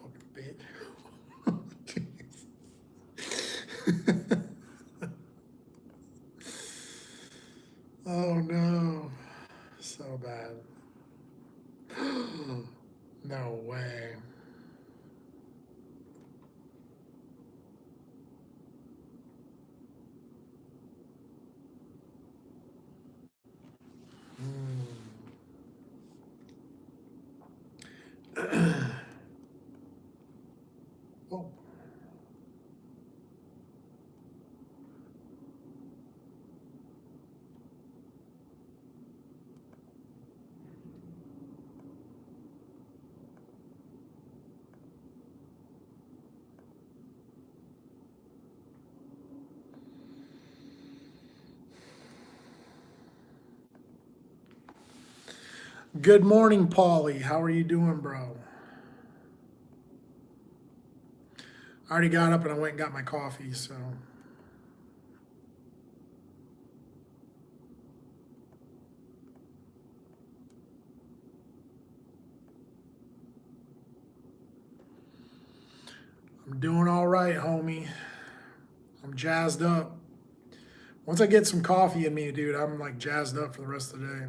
Fucking bitch. Oh no. So bad. No way. Oh. Good morning, Paulie. How are you doing, bro? I already got up and I went and got my coffee, so. I'm doing all right, homie. I'm jazzed up. Once I get some coffee in me, dude, I'm like jazzed up for the rest of the day.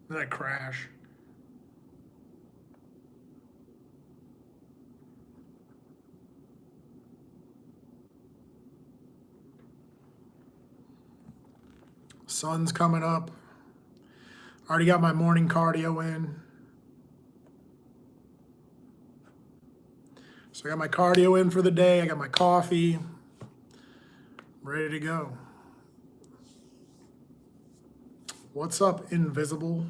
Then I crash. Sun's coming up. Already got my morning cardio in. So I got my cardio in for the day. I got my coffee. I'm ready to go. What's up, Invisible?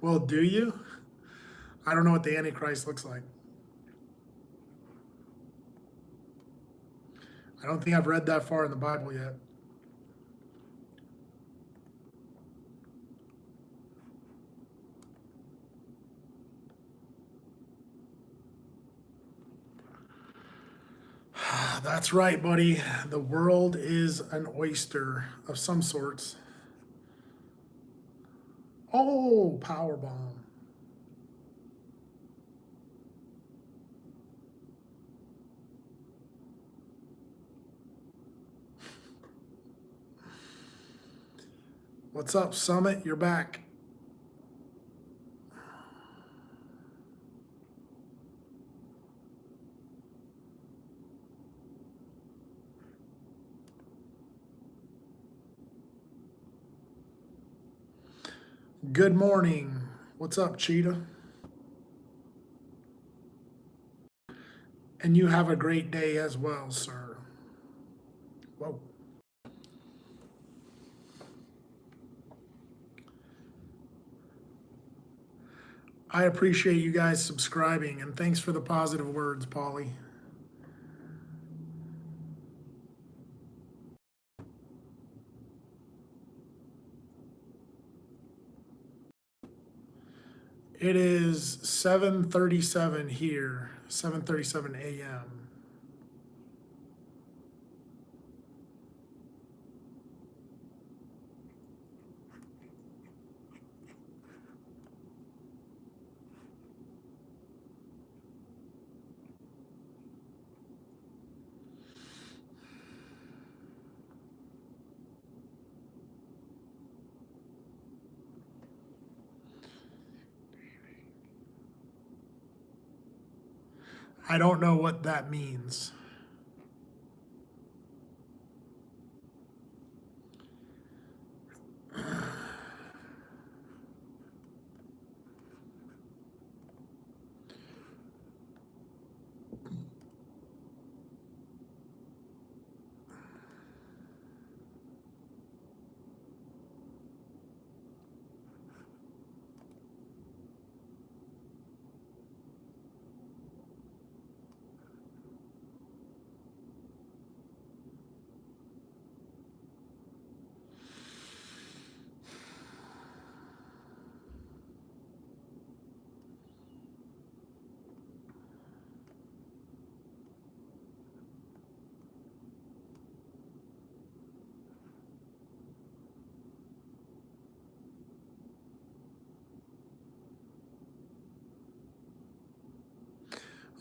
Well, do you? I don't know what the Antichrist looks like. I don't think I've read that far in the Bible yet. That's right, buddy. The world is an oyster of some sorts. Oh, power bomb. What's up, Summit? You're back. Good morning. What's up, Cheetah? And you have a great day as well, sir. Whoa. I appreciate you guys subscribing, and thanks for the positive words, Polly. It is 7:37 here, 7:37 a.m. I don't know what that means.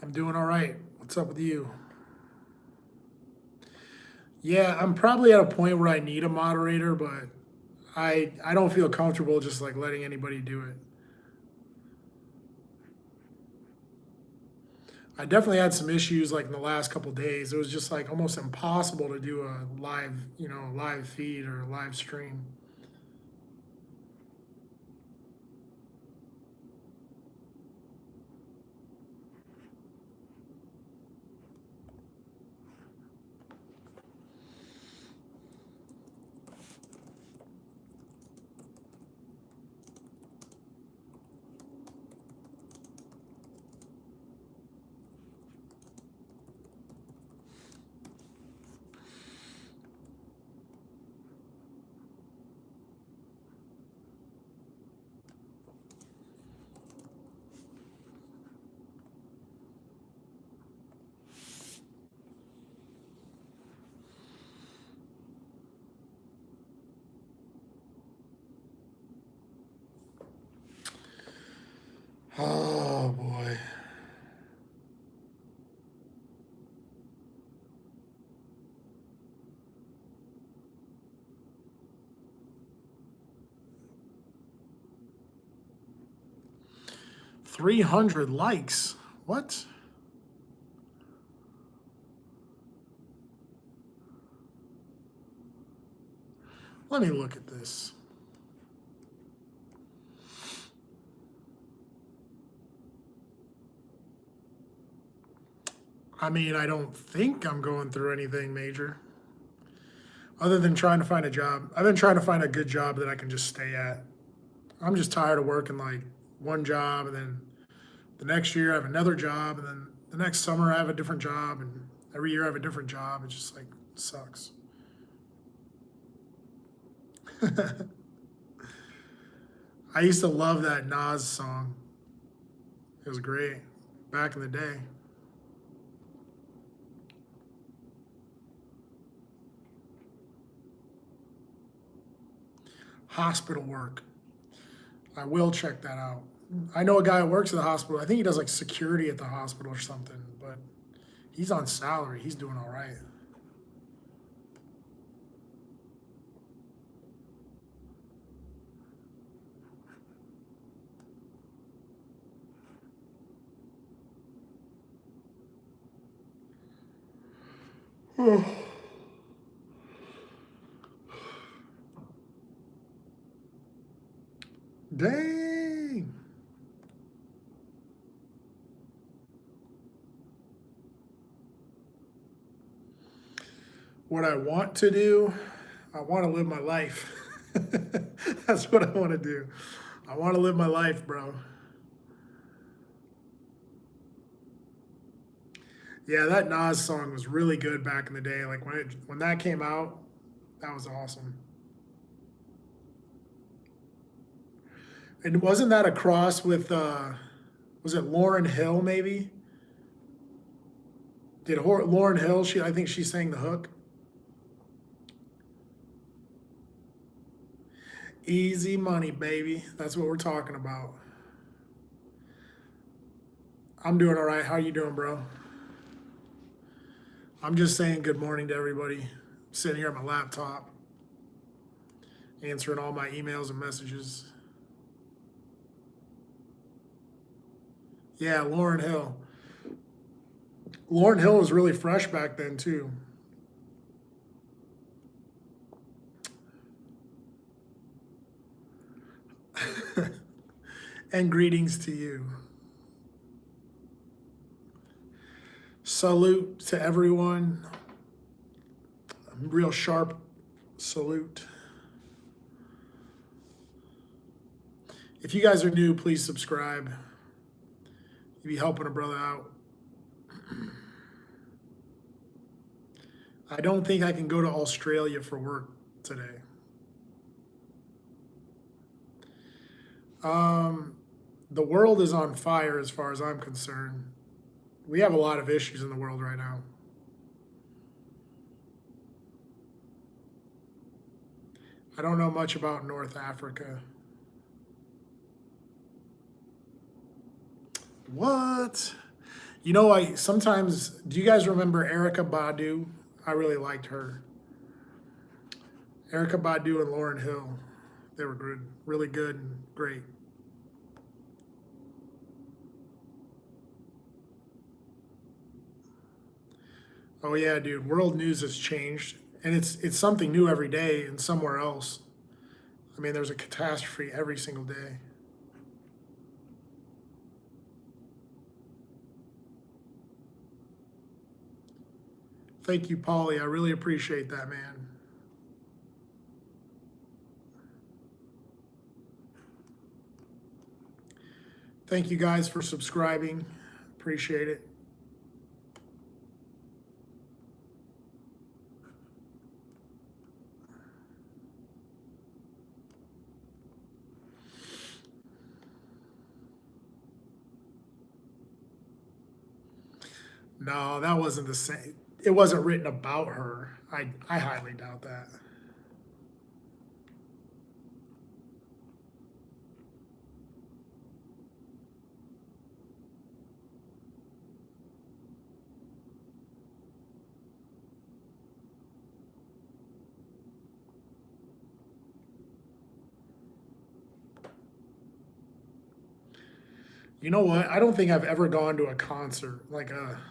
I'm doing all right. What's up with you? Yeah, I'm probably at a point where I need a moderator, but I don't feel comfortable just like letting anybody do it. I definitely had some issues like in the last couple days. It was just like almost impossible to do a live, live feed or a live stream. Oh boy. $300 likes. What? Let me look at this. I mean, I don't think I'm going through anything major other than trying to find a job. I've been trying to find a good job that I can just stay at. I'm just tired of working like one job and then the next year I have another job and then the next summer I have a different job and every year I have a different job. It just like sucks. I used to love that Nas song. It was great back in the day. Hospital work. I will check that out. I know a guy who works at the hospital. I think he does like security at the hospital or something, but he's on salary. He's doing all right. Dang. What I want to do, I want to live my life. That's what I want to do. I want to live my life, bro. Yeah, that Nas song was really good back in the day. Like when that came out, that was awesome. And wasn't that a cross with was it Lauren Hill maybe? Did Lauren Hill? I think she sang the hook. Easy money, baby. That's what we're talking about. I'm doing all right. How you doing, bro? I'm just saying good morning to everybody. Sitting here at my laptop, answering all my emails and messages. Yeah, Lauren Hill. Lauren Hill was really fresh back then too. And greetings to you. Salute to everyone. Real sharp salute. If you guys are new, please subscribe. You'd be helping a brother out. I don't think I can go to Australia for work today. The world is on fire as far as I'm concerned. We have a lot of issues in the world right now. I don't know much about North Africa. What? You know, I sometimes, do you guys remember Erica Badu? I really liked her. Erica Badu and Lauryn Hill. They were good, really good and great. Oh yeah, dude, world news has changed. And it's something new every day and somewhere else. I mean, there's a catastrophe every single day. Thank you, Paulie. I really appreciate that, man. Thank you guys for subscribing. Appreciate it. No, that wasn't the same. It wasn't written about her. I highly doubt that. You know what? I don't think I've ever gone to a concert like a.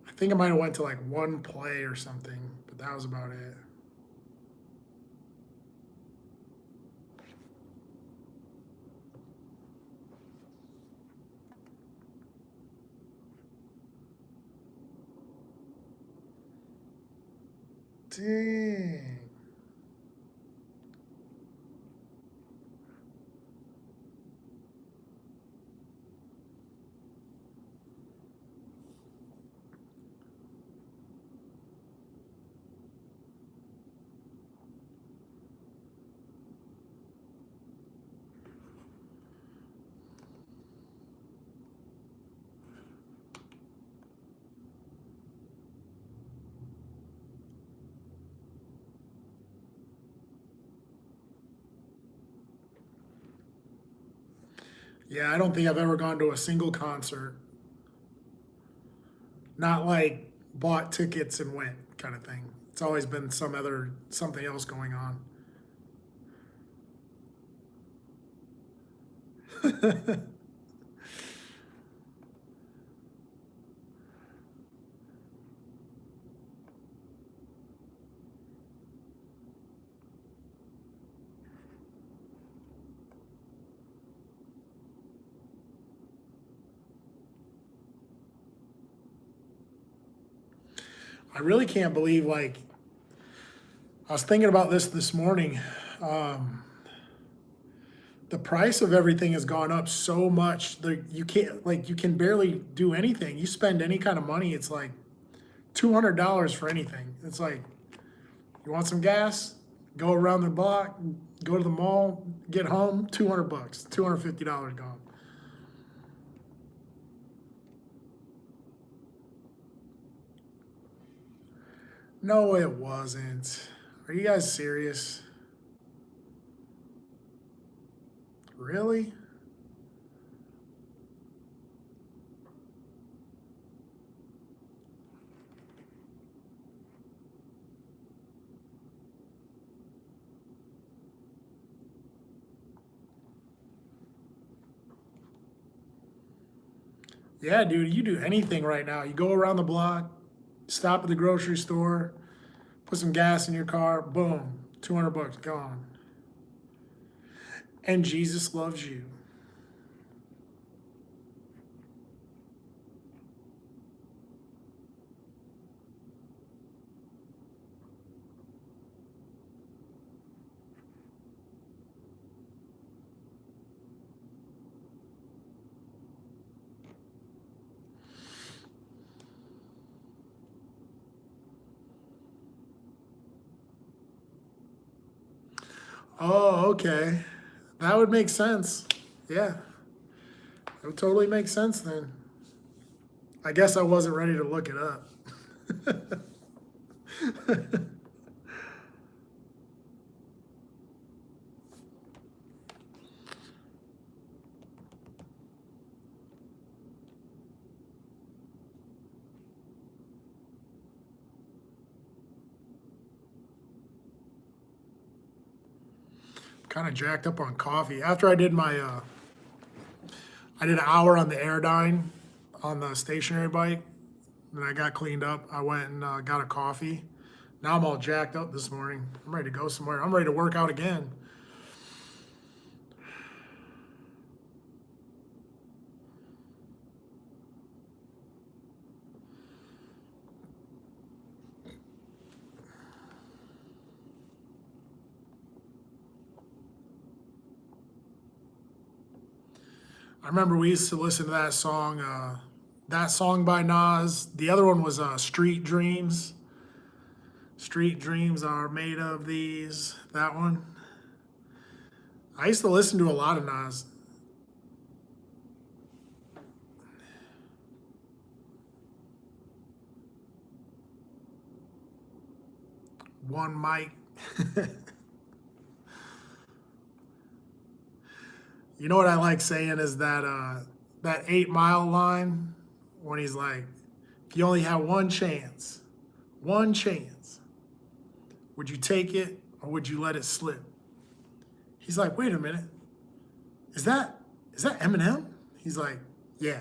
I think I might have went to like one play or something, but that was about it. Dang. Yeah, I don't think I've ever gone to a single concert. Not like bought tickets and went kind of thing. It's always been something else going on. I really can't believe, like, I was thinking about this morning. Um, the price of everything has gone up so much that you can't, like, you can barely do anything. You spend any kind of money, it's like $200 for anything. It's like, you want some gas? Go around the block, go to the mall, get home, 200 bucks, $250 gone. No, it wasn't. Are you guys serious? Really? Yeah, dude, you do anything right now. You go around the block, stop at the grocery store, put some gas in your car, boom, 200 bucks gone. And Jesus loves you. Oh, okay. That would make sense. Yeah, it would totally make sense then. I guess I wasn't ready to look it up. Kind of jacked up on coffee. After I did I did an hour on the Airdyne on the stationary bike. Then I got cleaned up. I went and got a coffee. Now I'm all jacked up this morning. I'm ready to go somewhere. I'm ready to work out again. I remember we used to listen to that song by Nas. The other one was Street Dreams. Street Dreams are made of these. That one. I used to listen to a lot of Nas. One mic. You know what I like saying is that 8 Mile line when he's like, if you only have one chance, would you take it or would you let it slip? He's like, wait a minute, is that Eminem? He's like, yeah.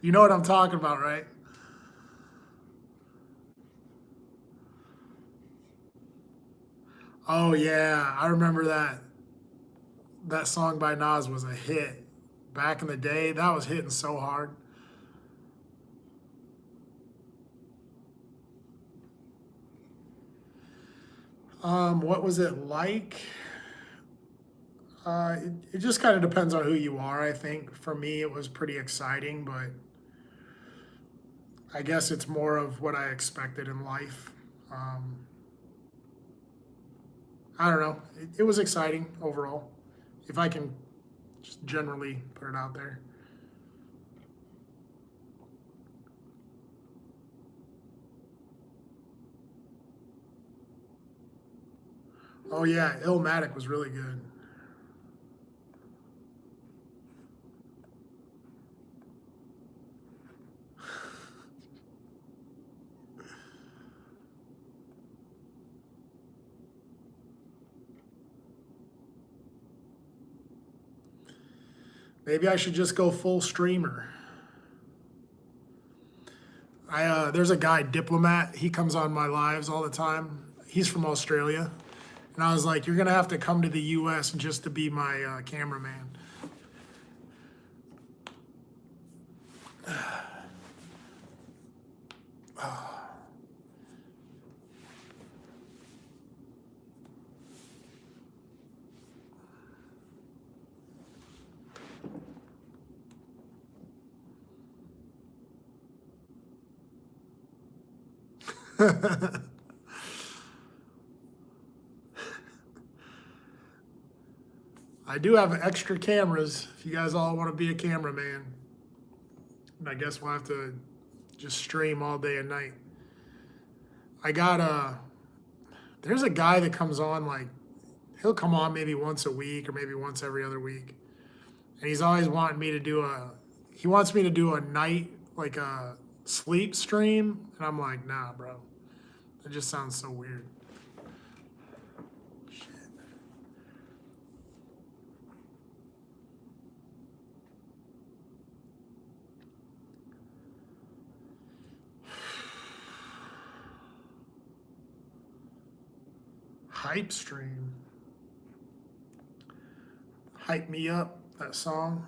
You know what I'm talking about, right? Oh yeah, I remember that song by Nas was a hit back in the day. That was hitting so hard. What was it like? It just kind of depends on who you are. I think for me it was pretty exciting, but I guess it's more of what I expected in life. Um, I don't know. It was exciting overall, if I can just generally put it out there. Oh yeah, Illmatic was really good. Maybe I should just go full streamer. There's a guy, Diplomat. He comes on my lives all the time. He's from Australia, and I was like, "You're gonna have to come to the U.S. just to be my cameraman." I do have extra cameras. If you guys all want to be a cameraman, and I guess we'll have to just stream all day and night. I got a. There's a guy that comes on like he'll come on maybe once a week or maybe once every other week, and he's always wanting me to do a. He wants me to do a night like a sleep stream, and I'm like, nah, bro. That just sounds so weird. Hype stream. Hype Me Up, that song.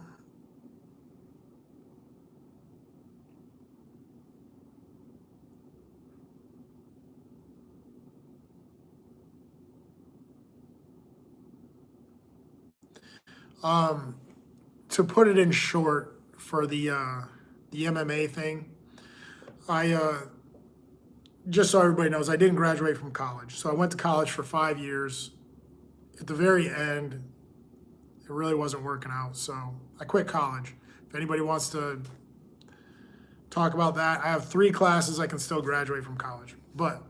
Um, to put it in short for the MMA thing, I just so everybody knows, I didn't graduate from college. So I went to college for 5 years. At the very end, it really wasn't working out. So I quit college. If anybody wants to talk about that, I have 3 classes I can still graduate from college. But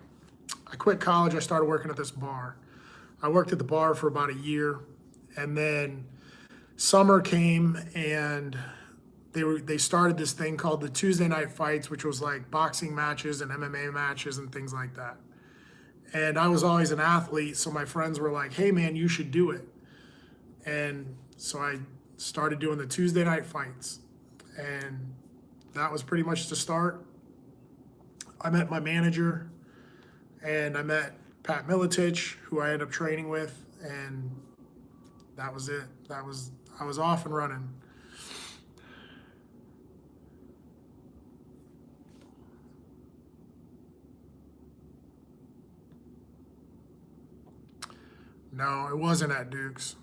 I quit college. I started working at this bar. I worked at the bar for about a year. And then summer came and they started this thing called the Tuesday night fights, which was like boxing matches and MMA matches and things like that. And I was always an athlete, so my friends were like, "Hey man, you should do it." And so I started doing the Tuesday night fights. And that was pretty much the start. I met my manager and I met Pat Militich, who I ended up training with, and that was it. I was off and running. No, it wasn't at Duke's.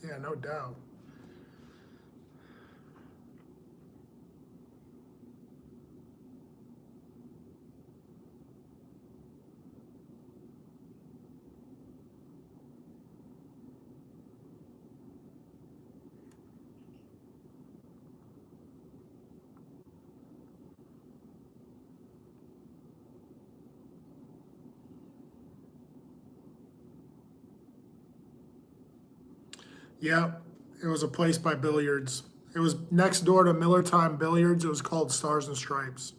Yeah, no doubt. Yep, it was a place by Billiards. It was next door to Miller Time Billiards. It was called Stars and Stripes.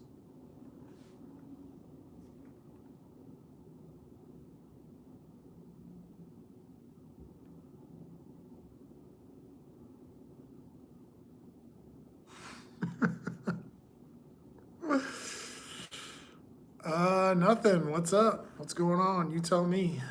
Nothing. What's up? What's going on? You tell me.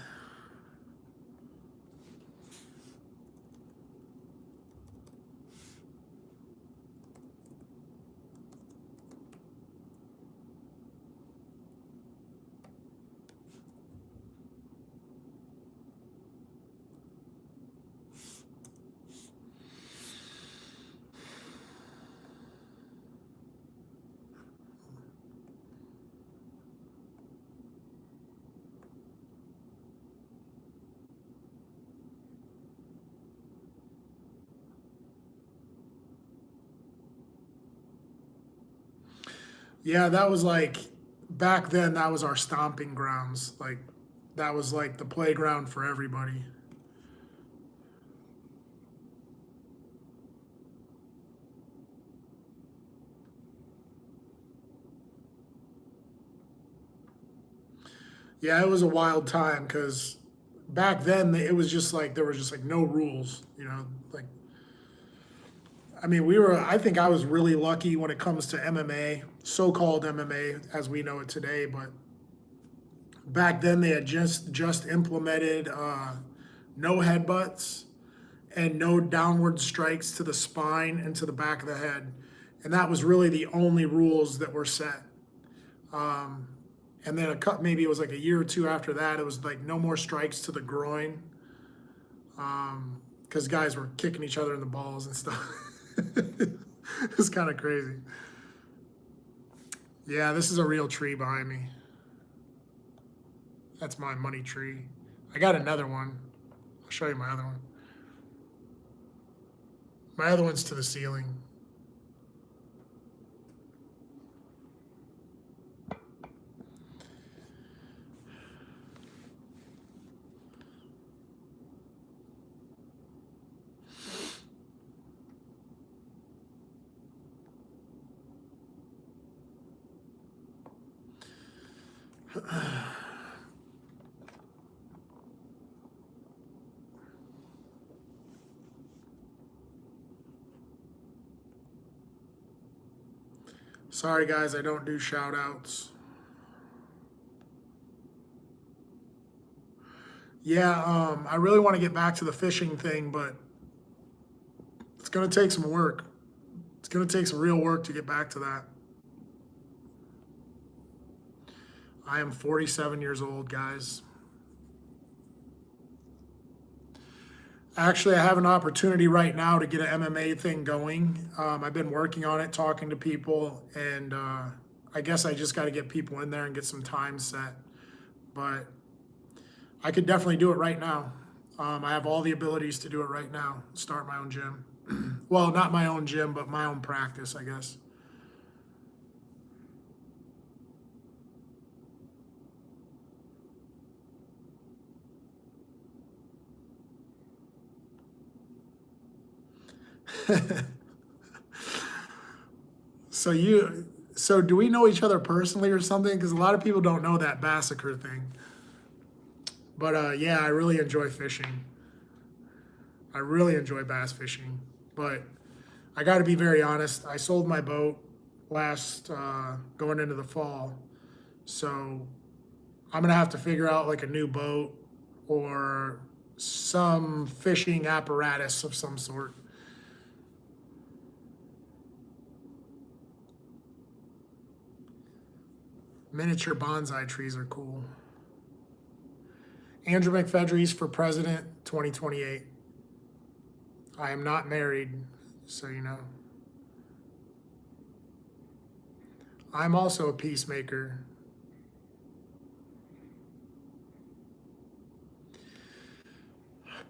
Yeah, that was like back then. That was our stomping grounds. Like that was like the playground for everybody. Yeah, it was a wild time because back then it was just like there was just like no rules. You know, like I mean, we were. I think I was really lucky when it comes to MMA, so-called MMA as we know it today. But back then they had just implemented no headbutts and no downward strikes to the spine and to the back of the head, and that was really the only rules that were set. Um, and then maybe it was like a year or two after that, it was like no more strikes to the groin, because guys were kicking each other in the balls and stuff. It's kind of crazy. Yeah, this is a real tree behind me. That's my money tree. I got another one. I'll show you my other one. My other one's to the ceiling. Sorry, guys, I don't do shout outs. Yeah, I really want to get back to the fishing thing, but it's going to take some work. It's going to take some real work to get back to that. I am 47 years old, guys. Actually, I have an opportunity right now to get an MMA thing going. I've been working on it, talking to people, and I guess I just got to get people in there and get some time set. But I could definitely do it right now. I have all the abilities to do it right now. Start my own gym. Well, not my own gym, but my own practice, I guess. So you, so do we know each other personally or something? Because a lot of people don't know that massacre thing. But yeah, I really enjoy fishing. I really enjoy bass fishing. But I got to be very honest. I sold my boat last going into the fall, so I'm gonna have to figure out like a new boat or some fishing apparatus of some sort. Miniature bonsai trees are cool. Andrew McFedries for president 2028. I am not married, so you know. I'm also a peacemaker.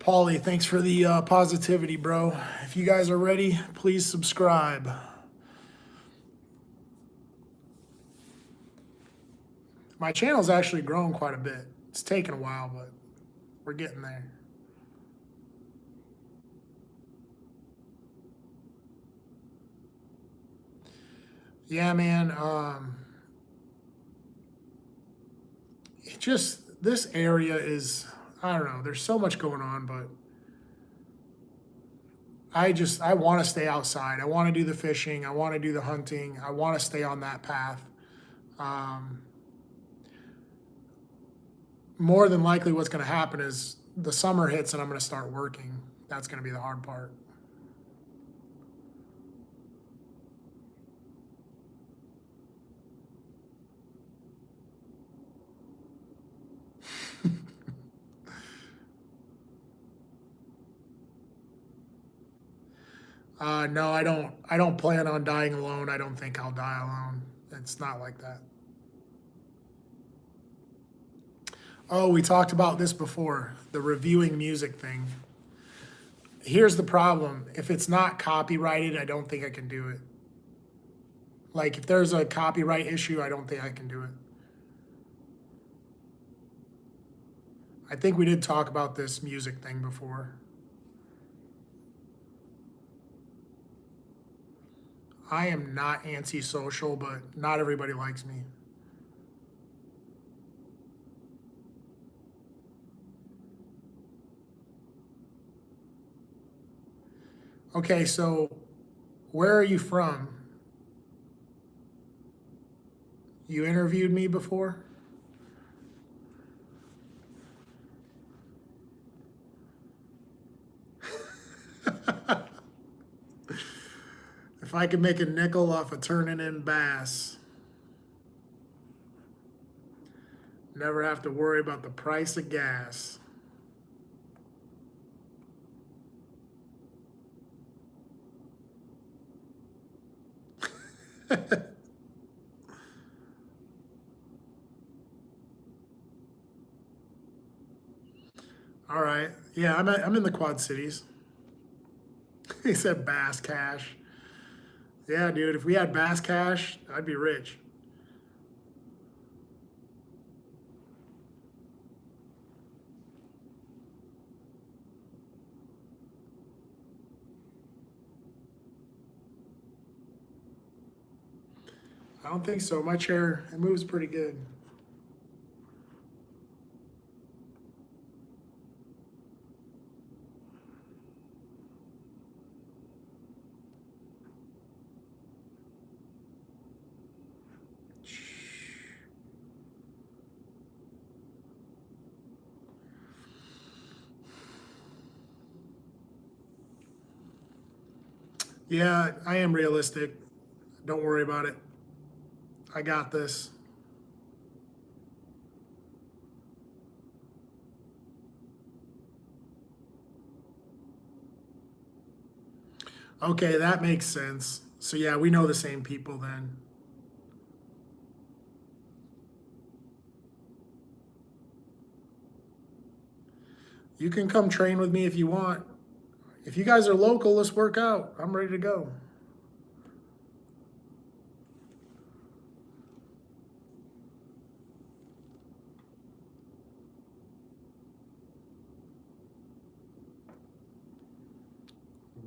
Paulie, thanks for the positivity, bro. If you guys are ready, please subscribe. My channel's actually grown quite a bit. It's taken a while, but we're getting there. Yeah, man. It just this area is, I don't know. There's so much going on, but I want to stay outside. I want to do the fishing. I want to do the hunting. I want to stay on that path. Um, More than likely, what's going to happen is the summer hits and I'm going to start working. That's going to be the hard part. No, I don't. I don't plan on dying alone. I don't think I'll die alone. It's not like that. Oh, we talked about this before, the reviewing music thing. Here's the problem. If it's not copyrighted, I don't think I can do it. Like if there's a copyright issue, I don't think I can do it. I think we did talk about this music thing before. I am not antisocial, but not everybody likes me. Okay, so where are you from? You interviewed me before? If I could make a nickel off of turning in bass, never have to worry about the price of gas. All right. Yeah, I'm in the Quad Cities. He said Bass Cash. Yeah, dude, if we had Bass Cash, I'd be rich. I don't think so. My chair, it moves pretty good. Yeah, I am realistic. Don't worry about it. I got this. Okay, that makes sense. So yeah, we know the same people then. You can come train with me if you want. If you guys are local, let's work out. I'm ready to go.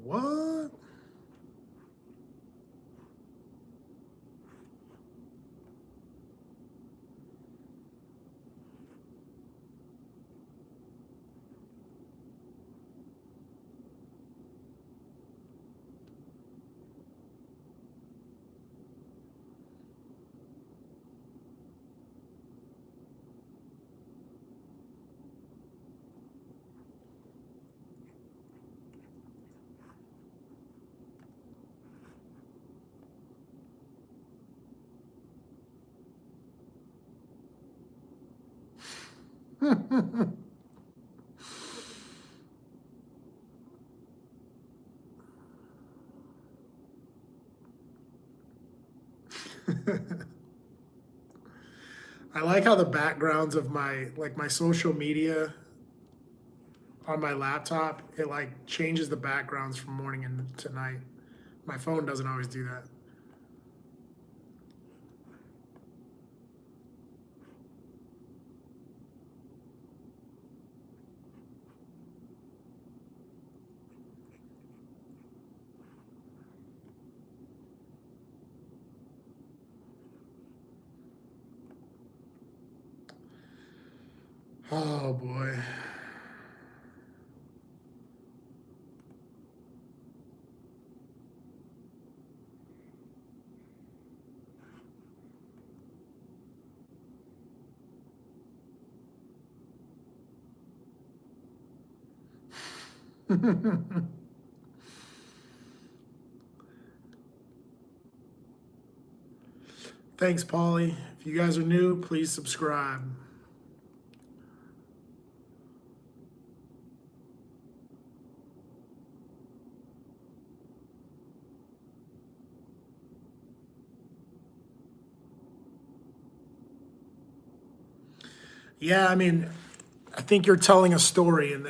What? I like how the backgrounds of my social media on my laptop, it like changes the backgrounds from morning and to night. My phone doesn't always do that. Oh boy. Thanks, Polly. If you guys are new, please subscribe. Yeah, I mean, I think you're telling a story, and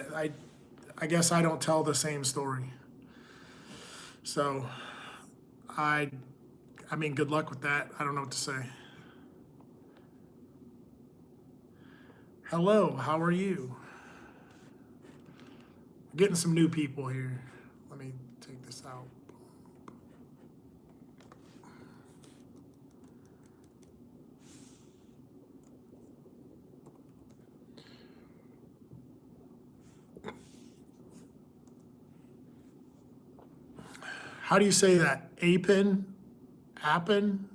I guess I don't tell the same story. So, I, I mean, good luck with that. I don't know what to say. Hello, how are you? Getting some new people here. Let me take this out. How do you say that? Apin? Appin?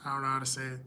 I don't know how to say it.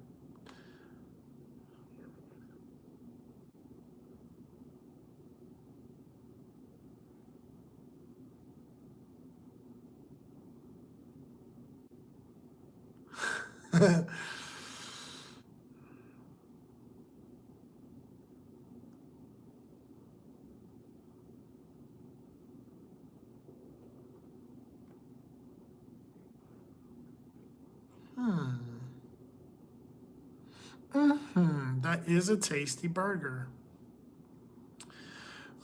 That is a tasty burger.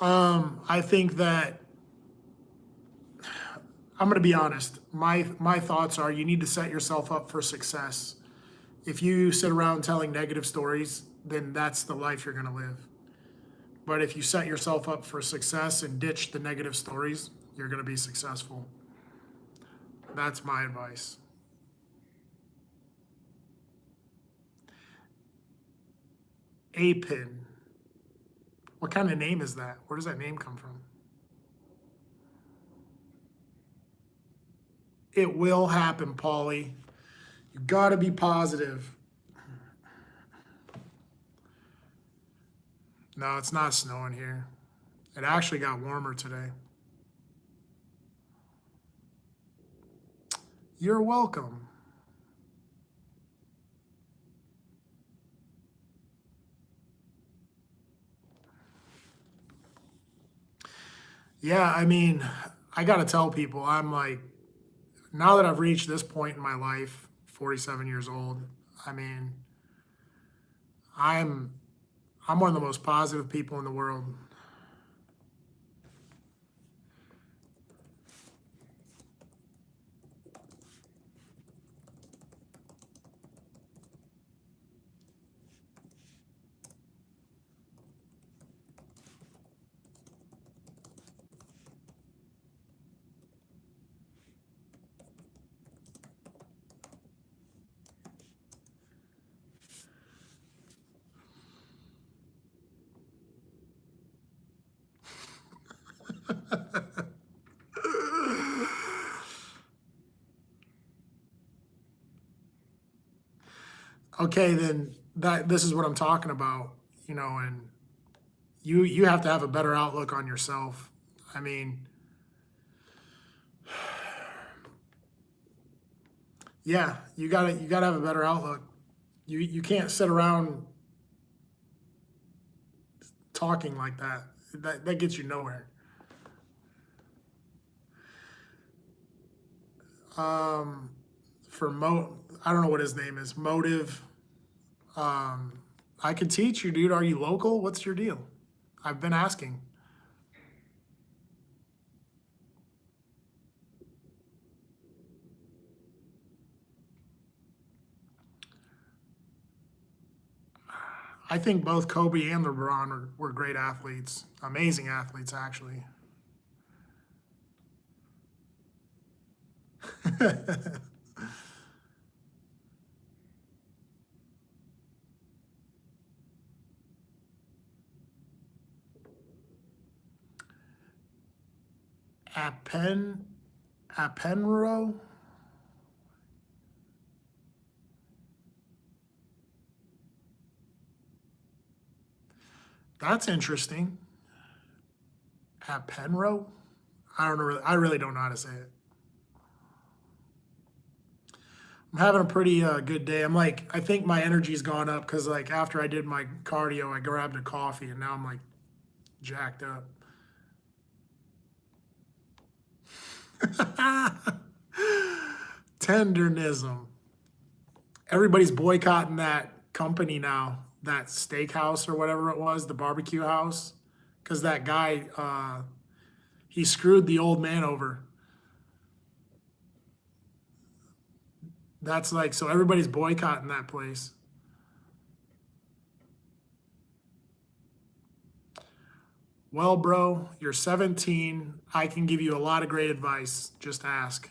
I think that I'm going to be honest. My thoughts are you need to set yourself up for success. If you sit around telling negative stories, then that's the life you're going to live. But if you set yourself up for success and ditch the negative stories, you're going to be successful. That's my advice. Apin. What kind of name is that? Where does that name come from? It will happen, Paulie. You got to be positive. No, it's not snowing here. It actually got warmer today. You're welcome. Yeah, I mean, I got to tell people, I'm like, now that I've reached this point in my life, 47 years old, I mean, I'm I'm one of the most positive people in the world. Okay, then this is what I'm talking about, and you have to have a better outlook on yourself. I mean, yeah, you gotta have a better outlook. You can't sit around talking like that. That gets you nowhere. Um, I don't know what his name is. Motive. Um, I could teach you, dude. Are you local? What's your deal? I've been asking. I think both Kobe and LeBron were great athletes, amazing athletes, actually. Appen, Appenro? That's interesting. Appenro? I don't know. I really don't know how to say it. I'm having a pretty good day. I think my energy's gone up because like after I did my cardio, I grabbed a coffee and now I'm like jacked up. Tendernism. Everybody's boycotting that company now, that steakhouse or whatever it was, the barbecue house, because that guy, he screwed the old man over. That's like, so everybody's boycotting that place. Well, bro, you're 17. I can give you a lot of great advice. Just ask.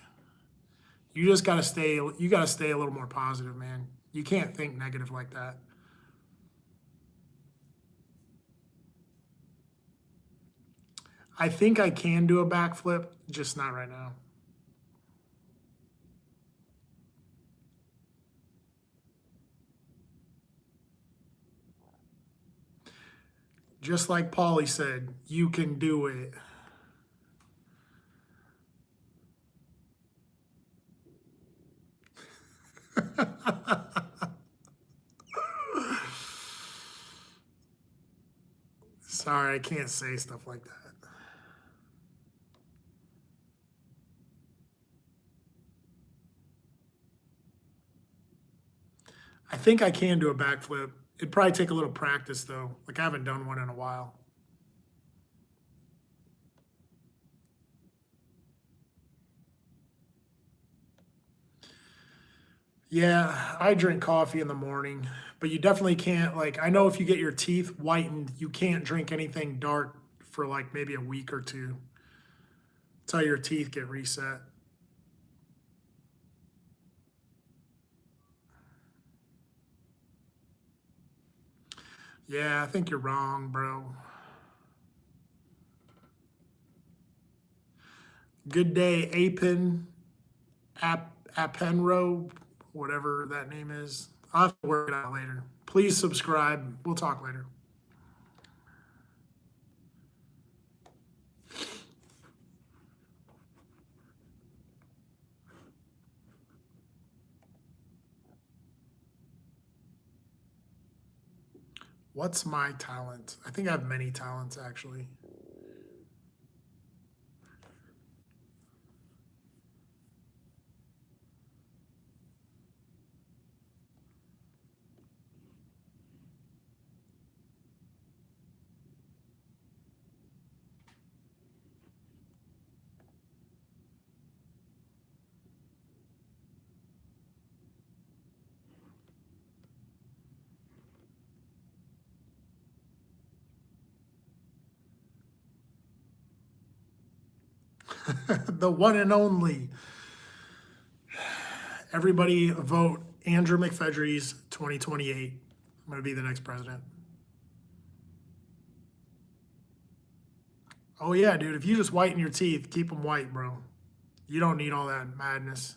You gotta stay a little more positive, man. You can't think negative like that. I think I can do a backflip, just not right now. Just like Paulie said, you can do it. Sorry, I can't say stuff like that. I think I can do a backflip. It'd probably take a little practice though. Like I haven't done one in a while. Yeah, I drink coffee in the morning, but you definitely can't like I know if you get your teeth whitened, you can't drink anything dark for like maybe a week or two. That's how your teeth get reset. Yeah, I think you're wrong, bro. Good day, Apenro, whatever that name is. I'll have to work it out later. Please subscribe. We'll talk later. What's my talent? I think I have many talents actually. The one and only. Everybody vote Andrew McFedries 2028. I'm going to be the next president. Oh, yeah, dude. If you just whiten your teeth, keep them white, bro. You don't need all that madness.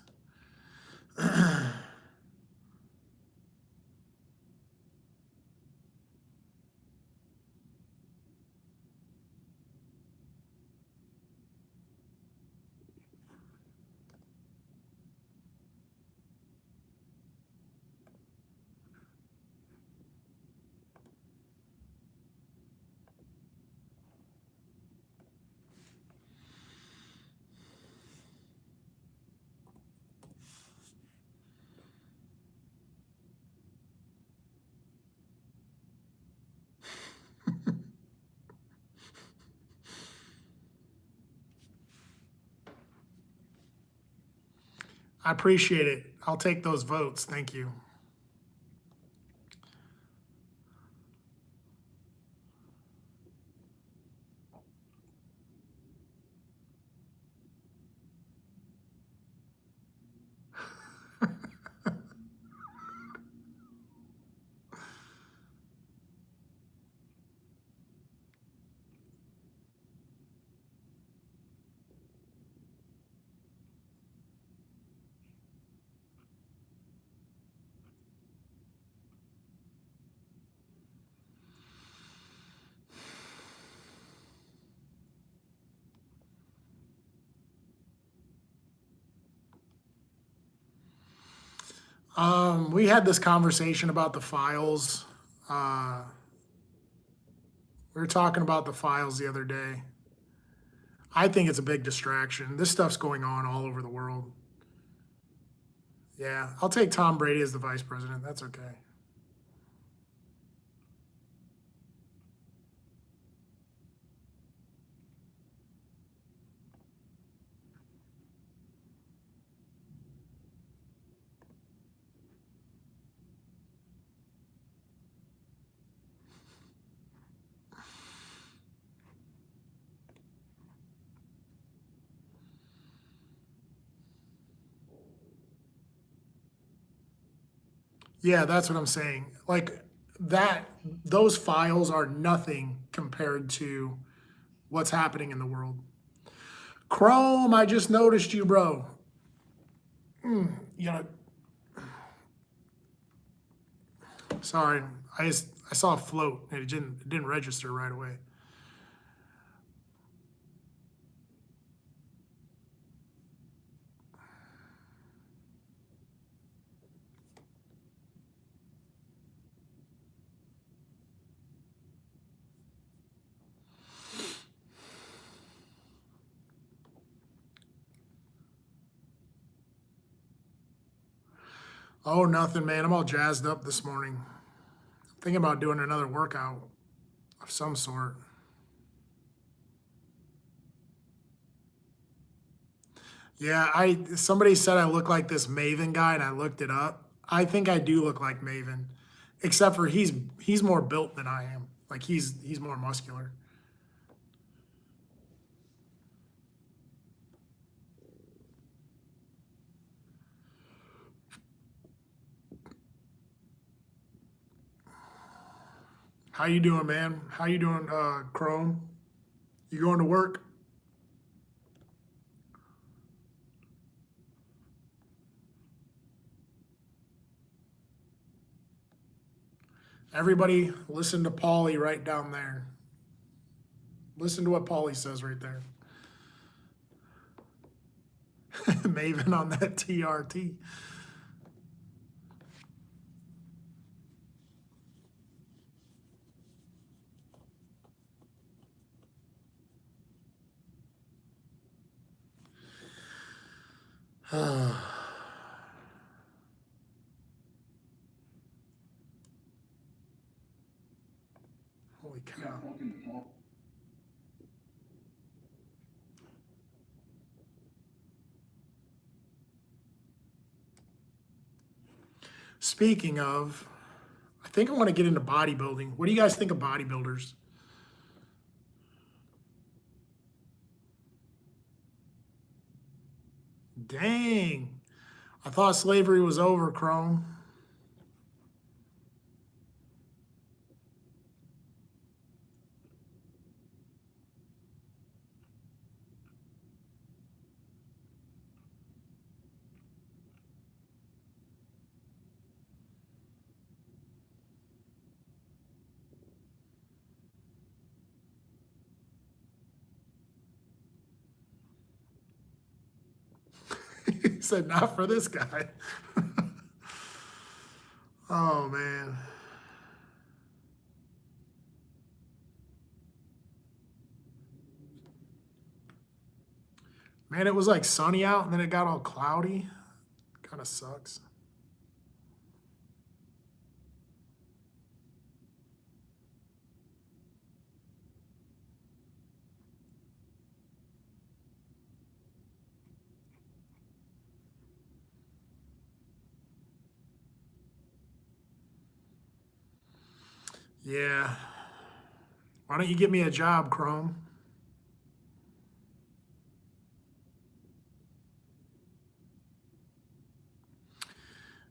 I appreciate it. I'll take those votes. Thank you. We had this conversation about the files. We were talking about the files the other day. I think it's a big distraction. This stuff's going on all over the world. Yeah, I'll take Tom Brady as the vice president. That's okay. Yeah, that's what I'm saying. Like that, those files are nothing compared to what's happening in the world. Chrome, I just noticed you, bro. You know, sorry, I saw a float and it didn't register right away. Oh, nothing, man. I'm all jazzed up this morning. I'm thinking about doing another workout of some sort. Yeah, somebody said I look like this Maven guy, and I looked it up. I think I do look like Maven, except for he's more built than I am. Like he's more muscular. How you doing, man? How you doing, Chrome? You going to work? Everybody, listen to Paulie right down there. Listen to what Paulie says right there. Maven on that TRT. Holy cow. Speaking of, I think I want to get into bodybuilding. What do you guys think of bodybuilders? Dang. I thought slavery was over, Chrome. He said, not for this guy. Oh, man. Man, it was like sunny out and then it got all cloudy. Kind of sucks. Yeah. Why don't you get me a job, Chrome?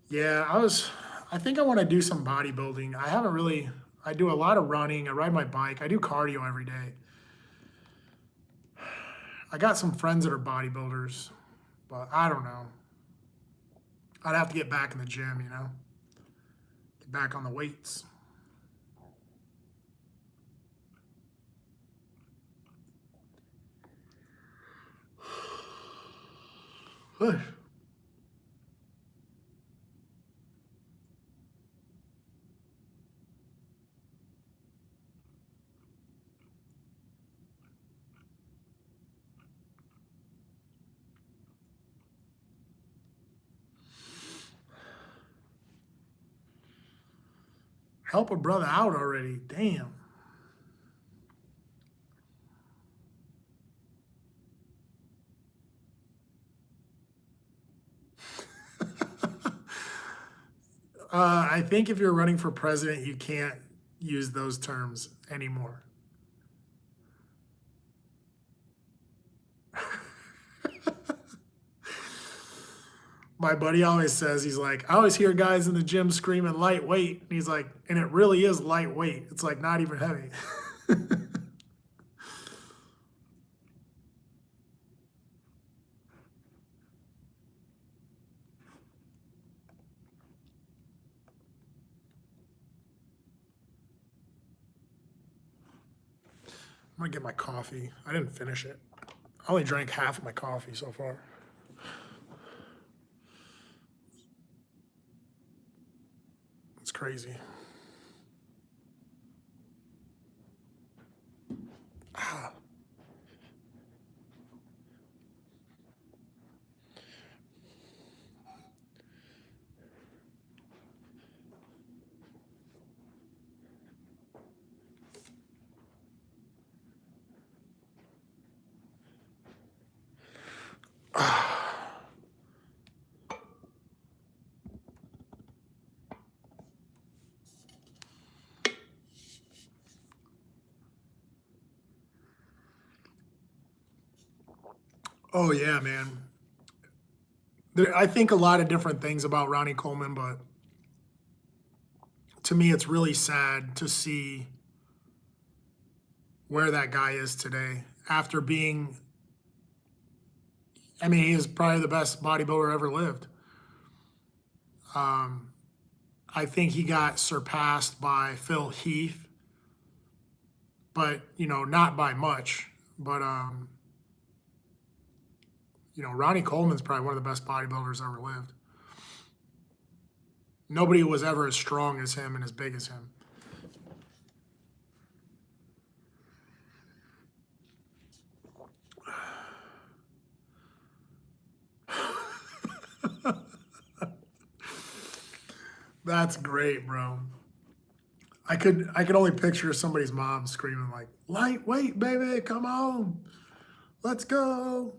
Yeah, I think I want to do some bodybuilding. I do a lot of running. I ride my bike. I do cardio every day. I got some friends that are bodybuilders, but I don't know. I'd have to get back in the gym, get back on the weights. Help a brother out already. Damn. I think if you're running for president, you can't use those terms anymore. My buddy always says, he's like, I always hear guys in the gym screaming lightweight. And he's like, and it really is lightweight. It's like not even heavy. I'm gonna get my coffee. I didn't finish it. I only drank half of my coffee so far. It's crazy. Ah. Oh yeah, man. I think a lot of different things about Ronnie Coleman, but to me, it's really sad to see where that guy is today after being, I mean, he is probably the best bodybuilder ever lived. Um, I think he got surpassed by Phil Heath, but, not by much. But, Ronnie Coleman's probably one of the best bodybuilders ever lived. Nobody was ever as strong as him and as big as him. That's great, bro. I could only picture somebody's mom screaming like, "Lightweight, baby, come on, let's go."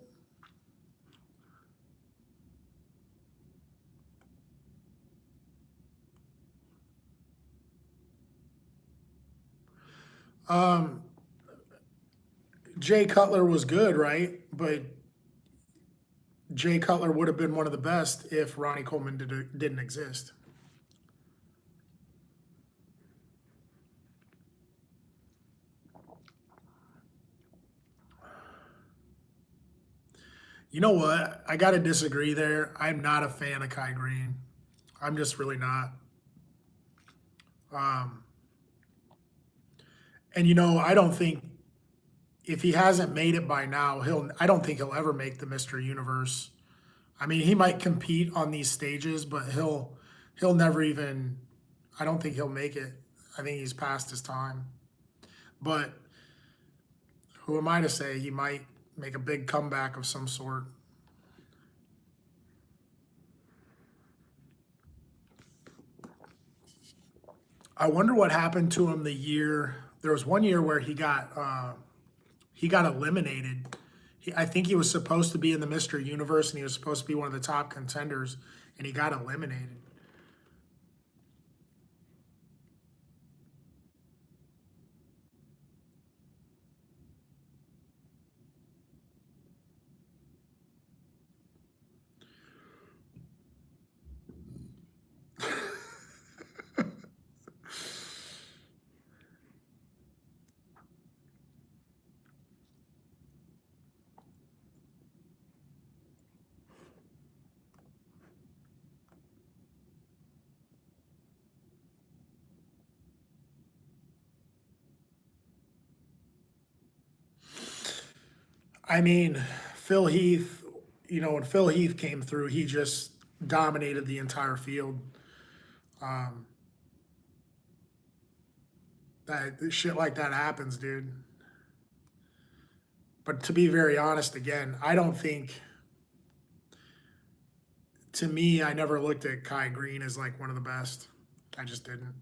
Um, Jay Cutler was good, right? But Jay Cutler would have been one of the best if Ronnie Coleman didn't exist. You know what? I got to disagree there. I'm not a fan of Kai Green. I'm just really not. Um, and I don't think if he hasn't made it by now, I don't think he'll ever make the Mr. Universe. I mean, he might compete on these stages, but he'll never even I don't think he'll make it. I think he's past his time. But who am I to say? He might make a big comeback of some sort. I wonder what happened to him the year. There was one year where he got eliminated. I think he was supposed to be in the Mr. Universe and he was supposed to be one of the top contenders, and he got eliminated. I mean, Phil Heath, when Phil Heath came through, he just dominated the entire field. Um, that shit like that happens, dude. But to be very honest, again, I don't think. To me, I never looked at Kai Green as like one of the best. I just didn't.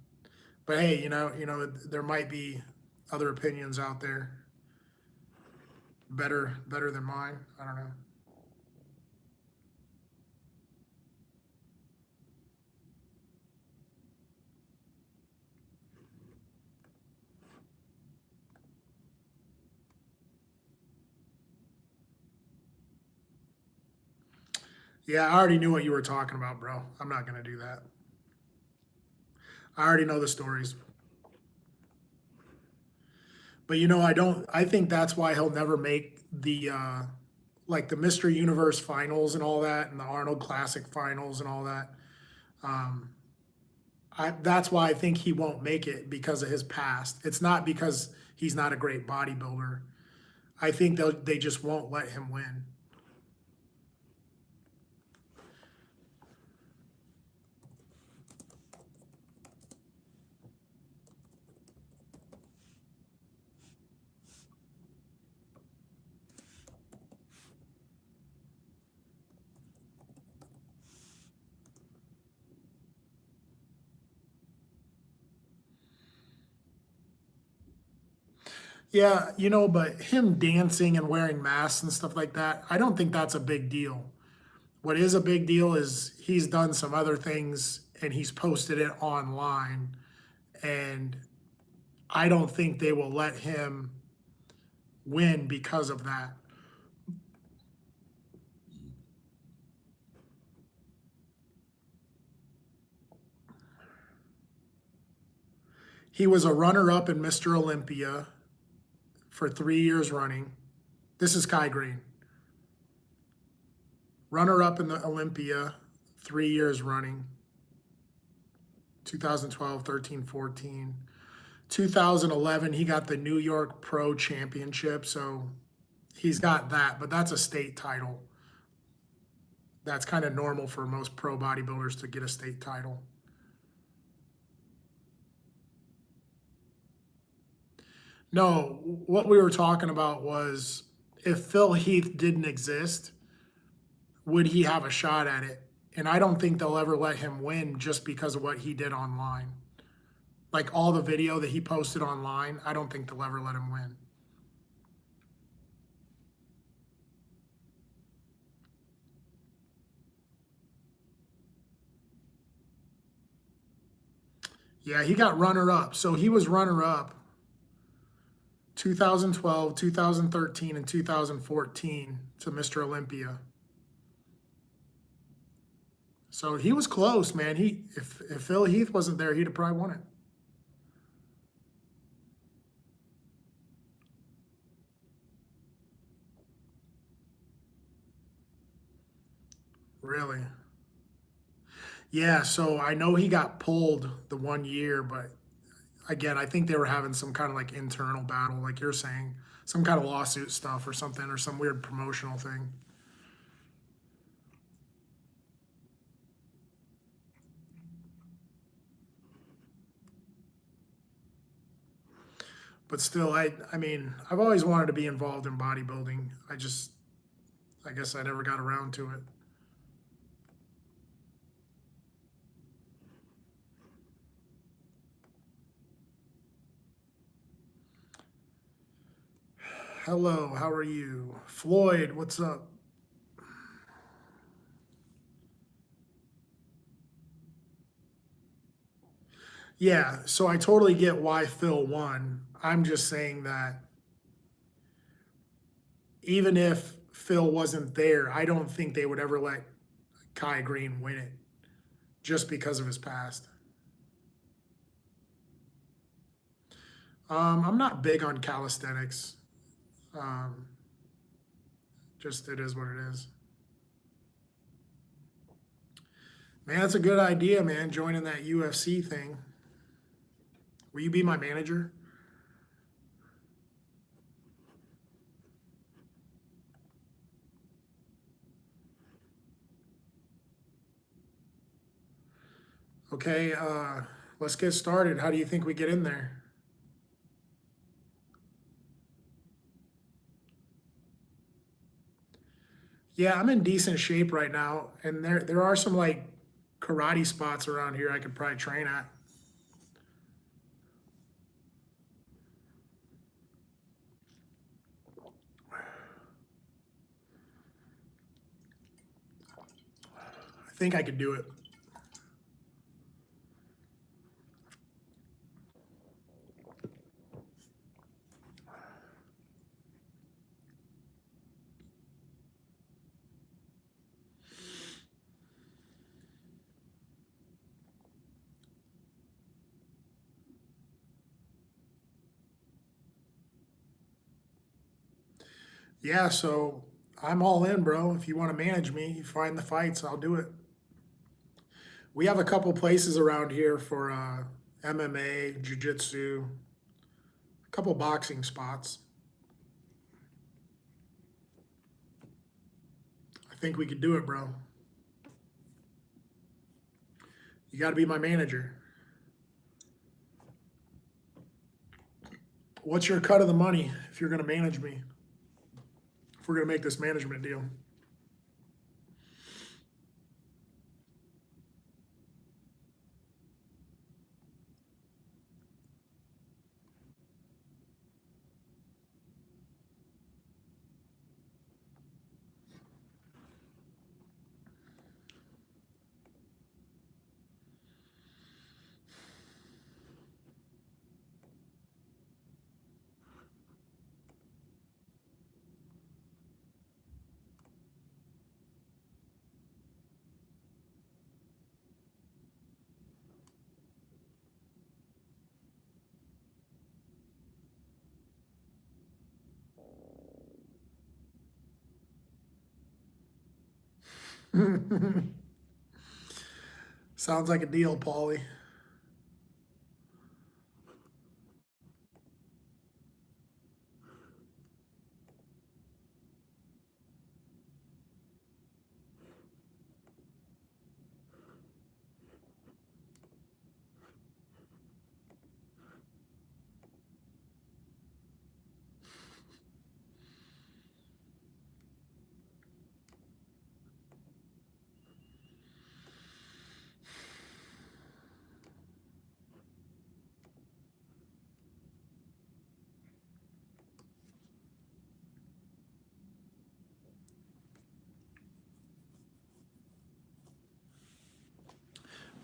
But hey, there might be other opinions out there better than mine. I don't know. Yeah, I already knew what you were talking about, bro. I'm not gonna do that. I already know the stories. But I don't. I think that's why he'll never make the like the Mr. Universe finals and all that, and the Arnold Classic finals and all that. Um, that's why I think he won't make it because of his past. It's not because he's not a great bodybuilder. I think they just won't let him win. Yeah, but him dancing and wearing masks and stuff like that, I don't think that's a big deal. What is a big deal is he's done some other things and he's posted it online, and I don't think they will let him win because of that. He was a runner up in Mr. Olympia for 3 years running. This is Kai Green. Runner up in the Olympia 3 years running. 2012, 13, 14. 2011, he got the New York Pro Championship. So he's got that, but that's a state title. That's kind of normal for most pro bodybuilders to get a state title. No, what we were talking about was if Phil Heath didn't exist, would he have a shot at it? And I don't think they'll ever let him win just because of what he did online. Like all the video that he posted online, I don't think they'll ever let him win. Yeah, he got runner up. So he was runner up 2012, 2013, and 2014 to Mr. Olympia. So he was close, man. If Phil Heath wasn't there, he'd have probably won it. Really? Yeah, so I know he got pulled the 1 year, but again, I think they were having some kind of like internal battle, like you're saying, some kind of lawsuit stuff or something, or some weird promotional thing. But still, I mean, I've always wanted to be involved in bodybuilding. I guess I never got around to it. Hello, how are you? Floyd, what's up? Yeah, so I totally get why Phil won. I'm just saying that even if Phil wasn't there, I don't think they would ever let Kai Green win it just because of his past. I'm not big on calisthenics. Um, just it is what it is. Man, that's a good idea, man. Joining that UFC thing. Will you be my manager? Okay, let's get started. How do you think we get in there? Yeah, I'm in decent shape right now, and there are some like karate spots around here I could probably train at. I think I could do it. Yeah, so I'm all in, bro. If you want to manage me, you find the fights, I'll do it. We have a couple places around here for MMA, jiu-jitsu, a couple boxing spots. I think we could do it, bro. You got to be my manager. What's your cut of the money if you're going to manage me? If we're going to make this management deal. Sounds like a deal, Paulie.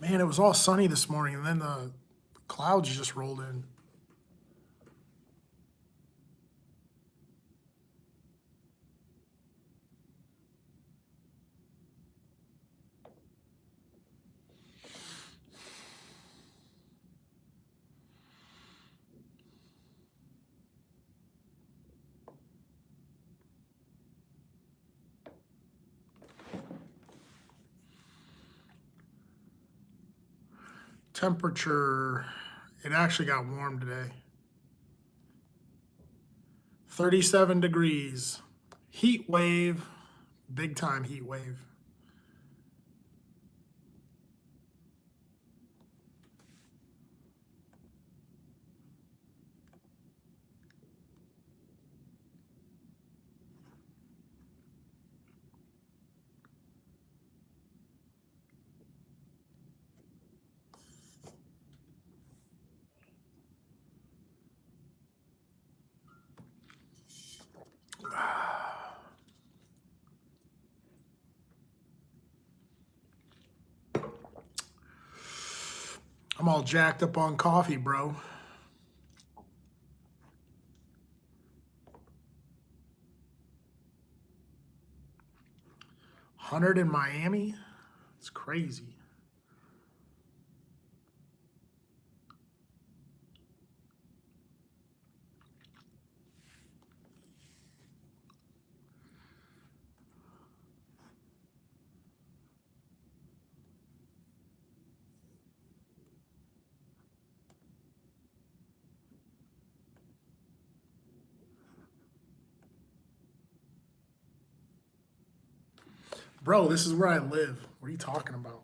Man, it was all sunny this morning, and then the clouds just rolled in. Temperature, it actually got warm today. 37 degrees. Heat wave, big time heat wave. I'm all jacked up on coffee, bro. 100 in Miami? It's crazy. Bro, this is where I live. What are you talking about?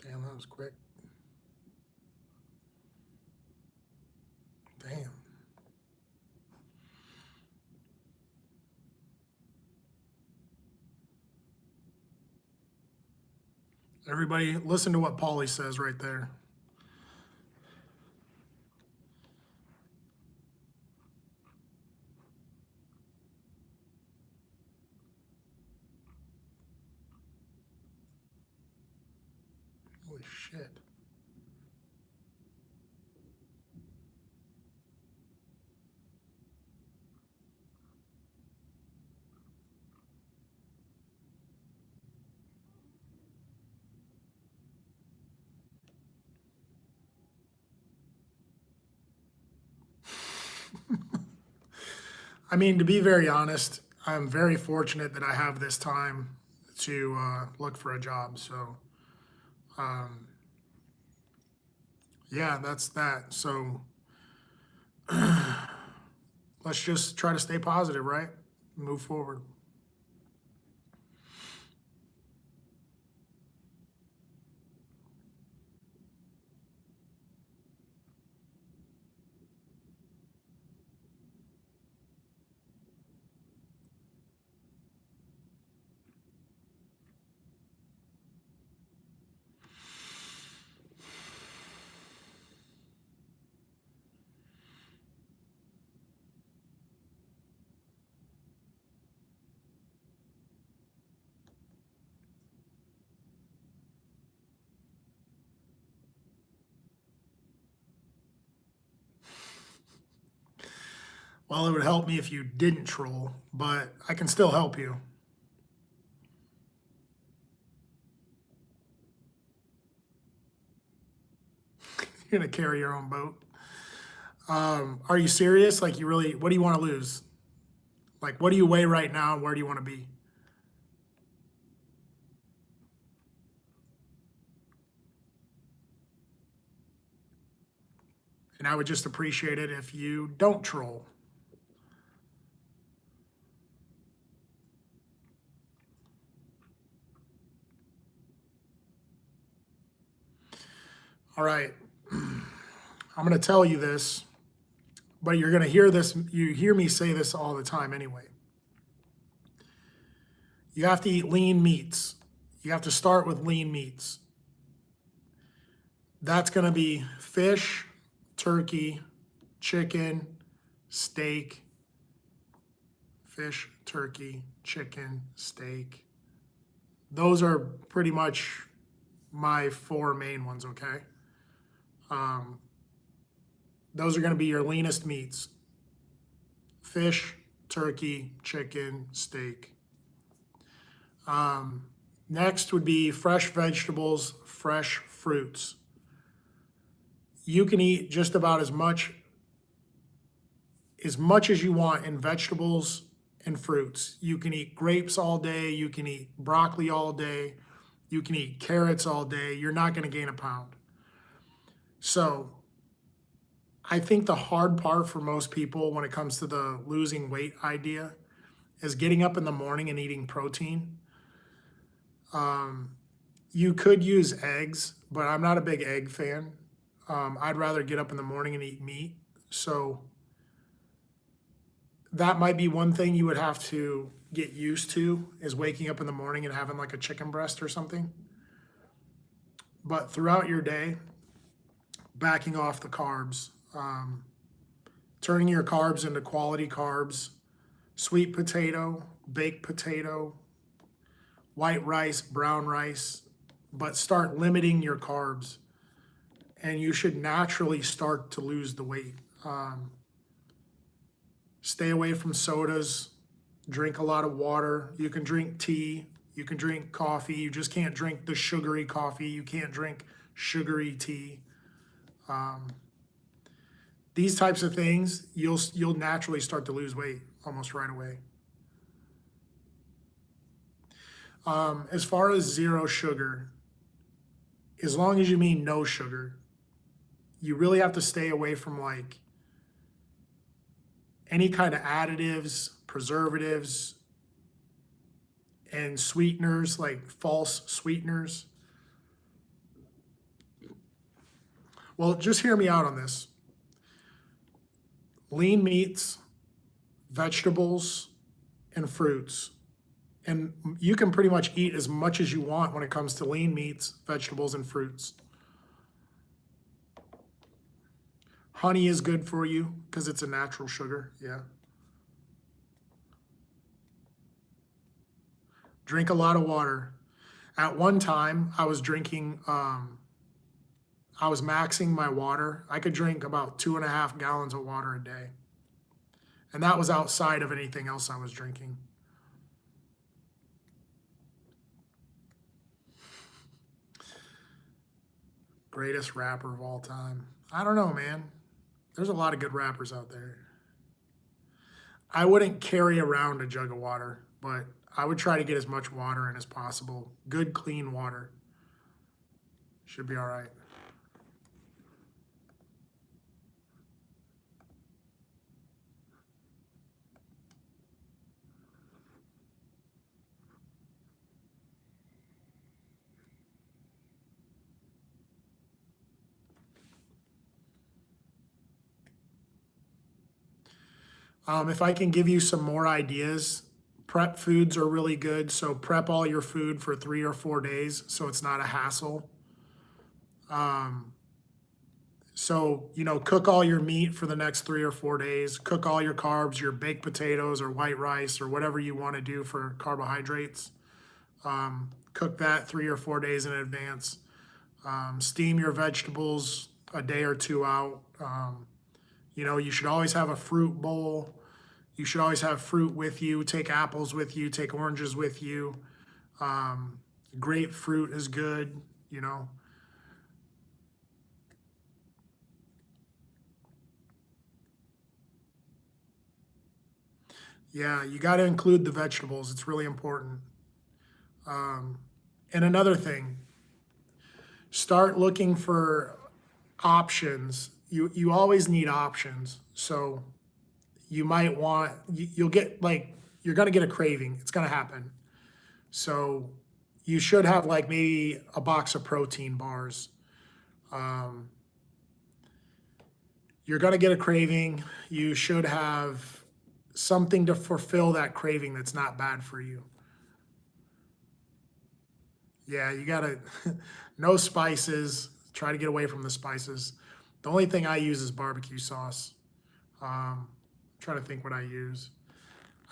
Damn, that was quick. Damn. Everybody, listen to what Paulie says right there. Holy shit. I mean, to be very honest, I'm very fortunate that I have this time to look for a job. So, um, yeah, that's that. So, let's just try to stay positive, right? Move forward. Well, it would help me if you didn't troll, but I can still help you. You're gonna carry your own boat. Are you serious? Like, you really? What do you want to lose? Like, what do you weigh right now? Where do you want to be? And I would just appreciate it if you don't troll. All right. I'm going to tell you this, but you're going to hear this. You hear me say this all the time anyway. You have to eat lean meats. You have to start with lean meats. That's going to be fish, turkey, chicken, steak, fish, turkey, chicken, steak. Those are pretty much my four main ones, okay? Um, those are going to be your leanest meats: fish, turkey, chicken, steak. Next would be fresh vegetables, fresh fruits. You can eat just about as much as you want in vegetables and fruits. You can eat grapes all day, you can eat broccoli all day, you can eat carrots all day. You're not going to gain a pound. So, I think the hard part for most people when it comes to the losing weight idea is getting up in the morning and eating protein. You could use eggs, but I'm not a big egg fan. I'd rather get up in the morning and eat meat. So that might be one thing you would have to get used to, is waking up in the morning and having like a chicken breast or something. But throughout your day, backing off the carbs, turning your carbs into quality carbs: sweet potato, baked potato, white rice, brown rice, but start limiting your carbs, and you should naturally start to lose the weight. Stay away from sodas, drink a lot of water. You can drink tea, you can drink coffee. You just can't drink the sugary coffee. You can't drink sugary tea. These types of things, you'll naturally start to lose weight almost right away. As far as zero sugar, as long as you mean no sugar, you really have to stay away from like any kind of additives, preservatives, and sweeteners, like false sweeteners. Well, just hear me out on this. Lean meats, vegetables, and fruits. And you can pretty much eat as much as you want when it comes to lean meats, vegetables, and fruits. Honey is good for you because it's a natural sugar, yeah. Drink a lot of water. At one time, I was maxing my water. I could drink about 2.5 gallons of water a day. And that was outside of anything else I was drinking. Greatest rapper of all time. I don't know, man. There's a lot of good rappers out there. I wouldn't carry around a jug of water, but I would try to get as much water in as possible. Good, clean water. Should be all right. If I can give you some more ideas, prep foods are really good. So prep all your food for 3 or 4 days so it's not a hassle. So, cook all your meat for the next 3 or 4 days. Cook all your carbs, your baked potatoes or white rice or whatever you want to do for carbohydrates. Cook that 3 or 4 days in advance. Steam your vegetables a day or two out. You should always have a fruit bowl. You should always have fruit with you. Take apples with you. Take oranges with you. Grapefruit is good, Yeah, you got to include the vegetables. It's really important. And another thing, start looking for options. You always need options. So you might want, you'll get like, you're going to get a craving. It's going to happen. So you should have like maybe a box of protein bars. You're going to get a craving. You should have something to fulfill that craving that's not bad for you. Yeah, you got to, no spices. Try to get away from the spices. The only thing I use is barbecue sauce. I'm trying to think what I use.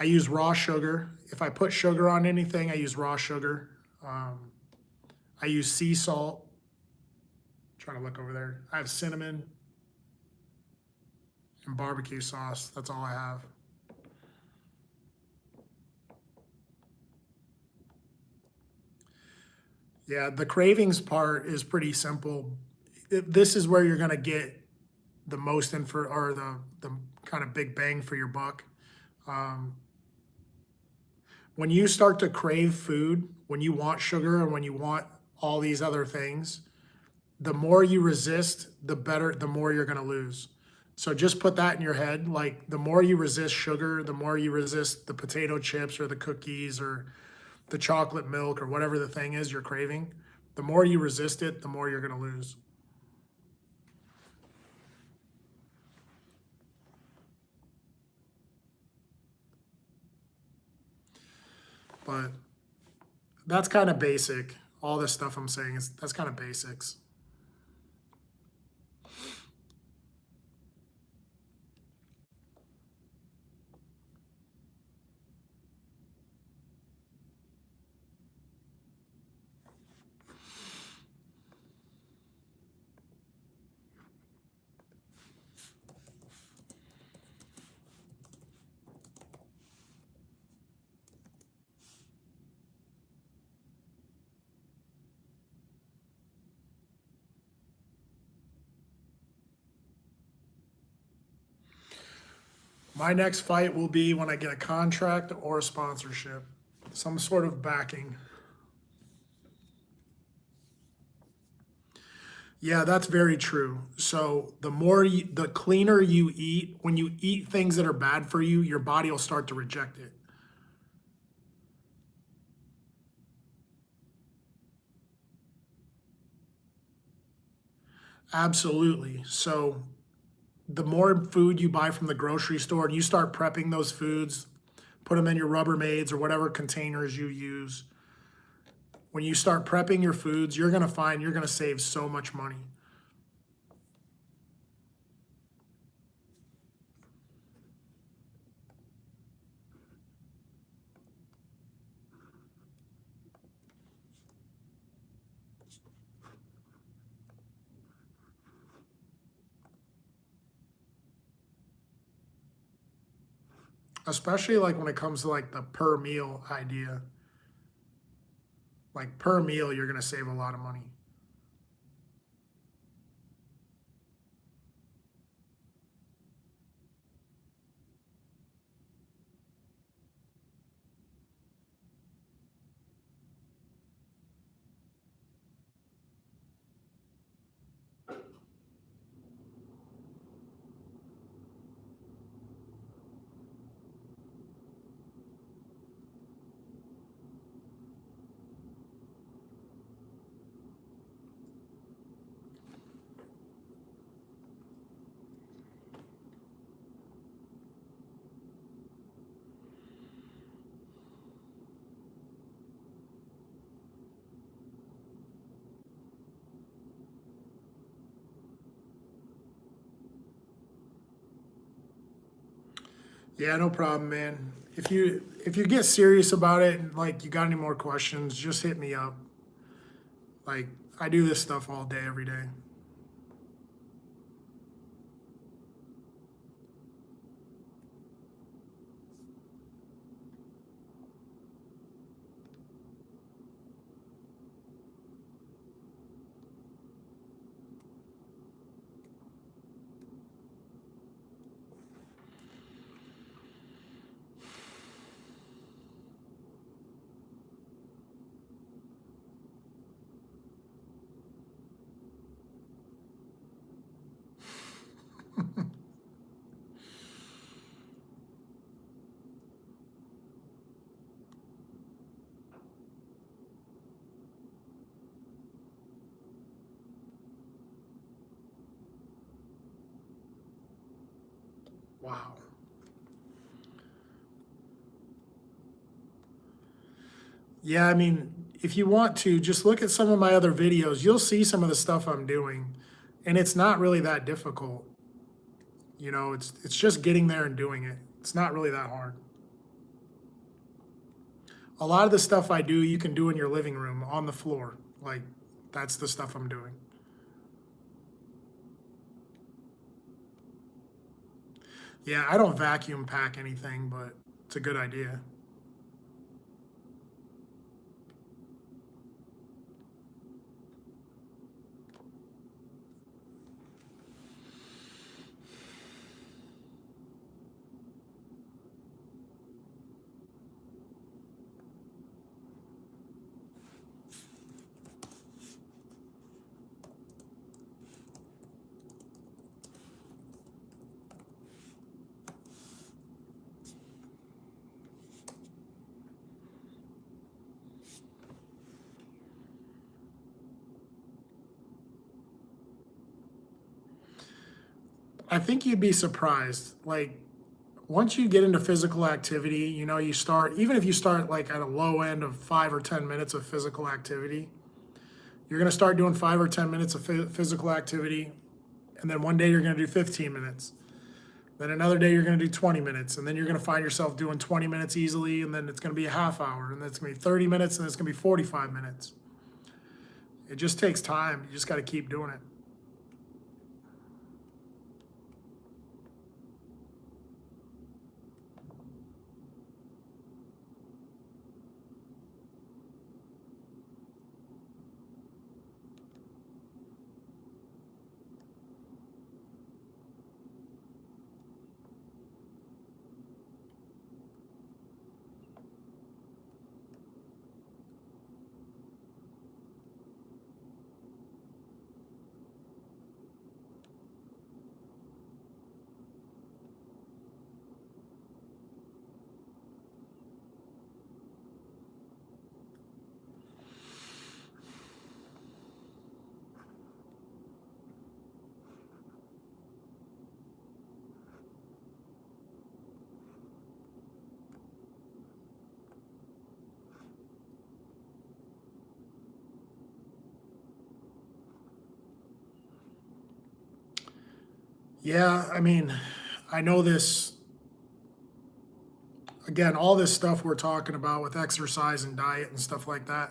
I use raw sugar. If I put sugar on anything, I use raw sugar. Um, I use sea salt. I'm trying to look over there. I have cinnamon and barbecue sauce. That's all I have. Yeah, the cravings part is pretty simple. This is where you're gonna get the most info or the kind of big bang for your buck. Um, when you start to crave food, when you want sugar and when you want all these other things, the more you resist, the better, the more you're gonna lose. So just put that in your head. Like the more you resist sugar, the more you resist the potato chips or the cookies or the chocolate milk or whatever the thing is you're craving, the more you resist it, the more you're gonna lose. But that's kind of basic. All this stuff I'm saying is that's kind of basics. My next fight will be when I get a contract or a sponsorship, some sort of backing. Yeah, that's very true. So the cleaner you eat, when you eat things that are bad for you, your body will start to reject it. Absolutely. So the more food you buy from the grocery store and you start prepping those foods, put them in your Rubbermaids or whatever containers you use. When you start prepping your foods, you're going to find you're going to save so much money. Especially like when it comes to like the per meal idea. Like per meal, you're going to save a lot of money. Yeah, no problem, man. If you get serious about it and like you got any more questions, just hit me up. Like I do this stuff all day, every day. Wow. Yeah, I mean, if you want to, just look at some of my other videos. You'll see some of the stuff I'm doing, and it's not really that difficult. You know, it's just getting there and doing it. It's not really that hard. A lot of the stuff I do, you can do in your living room on the floor. Like, that's the stuff I'm doing. Yeah, I don't vacuum pack anything, but it's a good idea. I think you'd be surprised. Like, once you get into physical activity, you know, you start, even if you start like at a low end of 5 or 10 minutes of physical activity, you're going to start doing 5 or 10 minutes of physical activity. And then one day you're going to do 15 minutes. Then another day you're going to do 20 minutes. And then you're going to find yourself doing 20 minutes easily. And then it's going to be a half hour. And then it's going to be 30 minutes. And it's going to be 45 minutes. It just takes time. You just got to keep doing it. Yeah, I mean, I know this, again, all this stuff we're talking about with exercise and diet and stuff like that.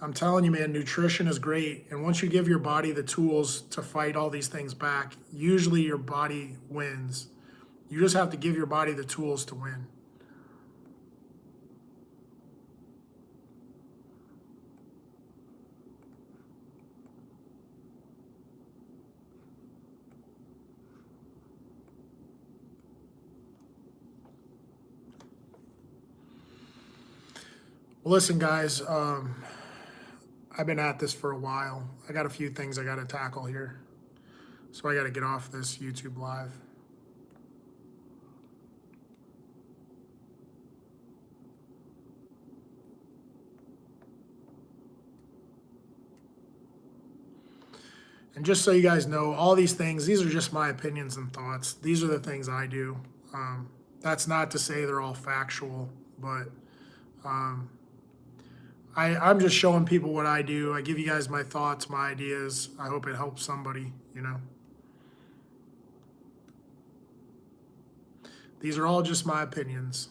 I'm telling you, man, nutrition is great. And once you give your body the tools to fight all these things back, usually your body wins. You just have to give your body the tools to win. Well, listen, guys, I've been at this for a while. I got a few things I got to tackle here. So I got to get off this YouTube live. And just so you guys know, all these things, these are just my opinions and thoughts. These are the things I do. That's not to say they're all factual, but um, I'm just showing people what I do. I give you guys my thoughts, my ideas. I hope it helps somebody, you know. These are all just my opinions.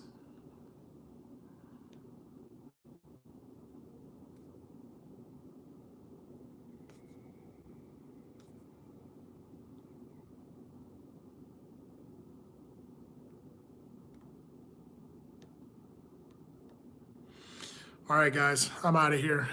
All right, guys, I'm out of here.